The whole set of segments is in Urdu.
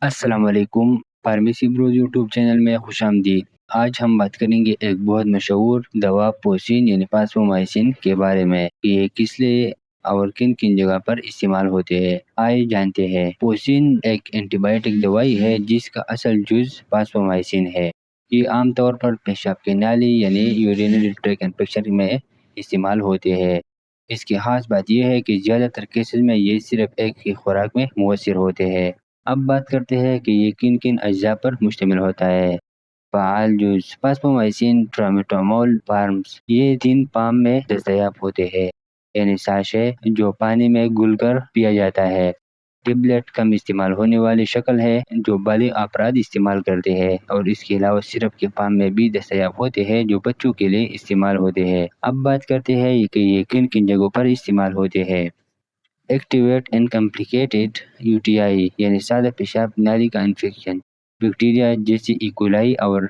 السلام علیکم، فارمیسی بروز یوٹیوب چینل میں خوش آمدید۔ آج ہم بات کریں گے ایک بہت مشہور دوا پوسین یعنی فاسفومائسین کے بارے میں کہ یہ کس لیے اور کن کن جگہ پر استعمال ہوتے ہیں۔ آئے جانتے ہیں۔ پوسین ایک اینٹی بائیوٹک دوائی ہے جس کا اصل جز فاسفومائسین ہے۔ یہ عام طور پر پیشاب کی نالی یعنی یورینری ٹریک انفیکشن میں استعمال ہوتے ہیں۔ اس کی خاص بات یہ ہے کہ زیادہ تر کیسز میں یہ صرف ایک ہی خوراک میں مؤثر ہوتے ہیں۔ اب بات کرتے ہیں کہ یہ کن کن اجزاء پر مشتمل ہوتا ہے۔ فعال جز فاسفومائسین ٹرامیٹامول فارمز یہ 3 فارم میں دستیاب ہوتے ہیں، یعنی ساشے جو پانی میں گل کر پیا جاتا ہے، ٹیبلٹ کم استعمال ہونے والی شکل ہے جو بالغ افراد استعمال کرتے ہیں، اور اس کے علاوہ سرپ کے فارم میں بھی دستیاب ہوتے ہیں جو بچوں کے لیے استعمال ہوتے ہیں۔ اب بات کرتے ہیں کہ یہ کن کن جگہوں پر استعمال ہوتے ہیں۔ Activate in complicated U T I یعنی سادہ پیشاب نالی کا انفیکشن، بیکٹیریا جیسے ایکولائی اور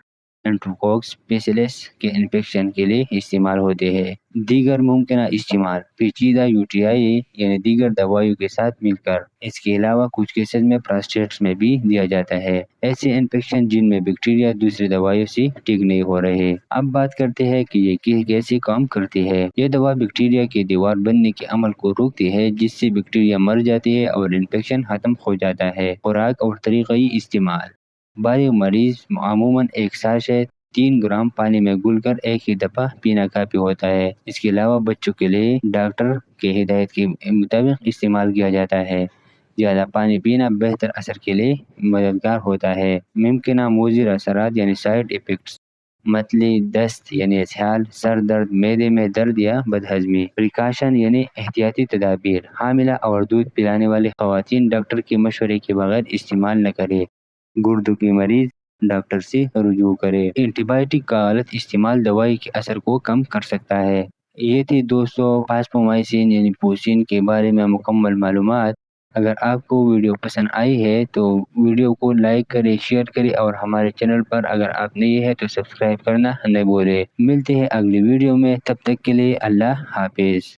انٹروکوکس بیسیلس کے انفیکشن کے لیے استعمال ہوتے ہیں۔ دیگر ممکنہ استعمال پیچیدہ یو ٹی آئی یعنی دیگر دوائیوں کے ساتھ مل کر۔ اس کے علاوہ کچھ کیسز میں پراسٹیٹس میں بھی دیا جاتا ہے، ایسے انفیکشن جن میں بیکٹیریا دوسری دوائیوں سے ٹھیک نہیں ہو رہے۔ اب بات کرتے ہیں کہ یہ کیسے کام کرتی ہے۔ یہ دوا بیکٹیریا کی دیوار بننے کے عمل کو روکتی ہے جس سے بیکٹیریا مر جاتی ہے اور انفیکشن ختم ہو جاتا ہے۔ خوراک اور طریقۂ استعمال: بالغ مریض عموماً ایک ساشے 3 گرام پانی میں گل کر ایک ہی دفعہ پینا کافی ہوتا ہے۔ اس کے علاوہ بچوں کے لیے ڈاکٹر کے ہدایت کے مطابق استعمال کیا جاتا ہے۔ زیادہ پانی پینا بہتر اثر کے لیے مددگار ہوتا ہے۔ ممکنہ مضر اثرات یعنی سائیڈ ایفیکٹس: متلی، دست یعنی اسہال، سر درد، معدے میں درد یا بدہضمی۔ پریکاشن یعنی احتیاطی تدابیر: حاملہ اور دودھ پلانے والی خواتین ڈاکٹر کے مشورے کے بغیر استعمال نہ کریں۔ گردوں کے مریض ڈاکٹر سے رجوع کریں۔ اینٹی بائیوٹک کا غلط استعمال دوائی کے اثر کو کم کر سکتا ہے۔ یہ تھی دوستو فاسفومائسین یعنی پوسین کے بارے میں مکمل معلومات۔ اگر آپ کو ویڈیو پسند آئی ہے تو ویڈیو کو لائک کریں، شیئر کریں، اور ہمارے چینل پر اگر آپ نئے ہیں تو سبسکرائب کرنا نہ بھولیں۔ ملتے ہیں اگلی ویڈیو میں، تب تک کے لیے اللہ حافظ۔